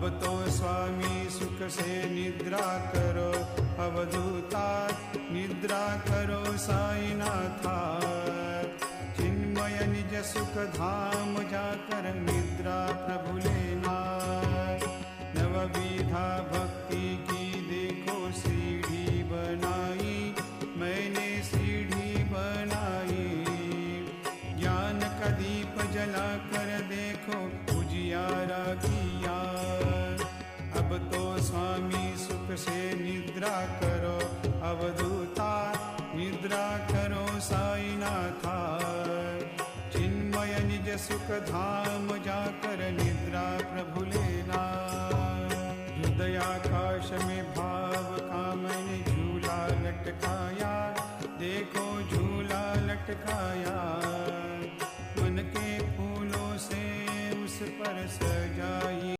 अब तो स्वामी सुख से निद्रा करो अवधूता, निद्रा करो साईनाथा। चिन्मय निज सुख धाम जाकर निद्रा प्रभु लेना। नवविधा भक्ति की देखो सीढ़ी बनाई, मैंने सीढ़ी बनाई। ज्ञान का दीप जला कर देखो उजियारा किया। अब तो स्वामी सुख से निद्रा करो अवधूता, निद्रा करो साईनाथा। चिन्मय निज सुख धाम जाकर निद्रा प्रभु लेना। हृदयाकाश में भाव का मैंने झूला लटकाया, देखो झूला लटकाया। मन के फूलों से उस पर सजा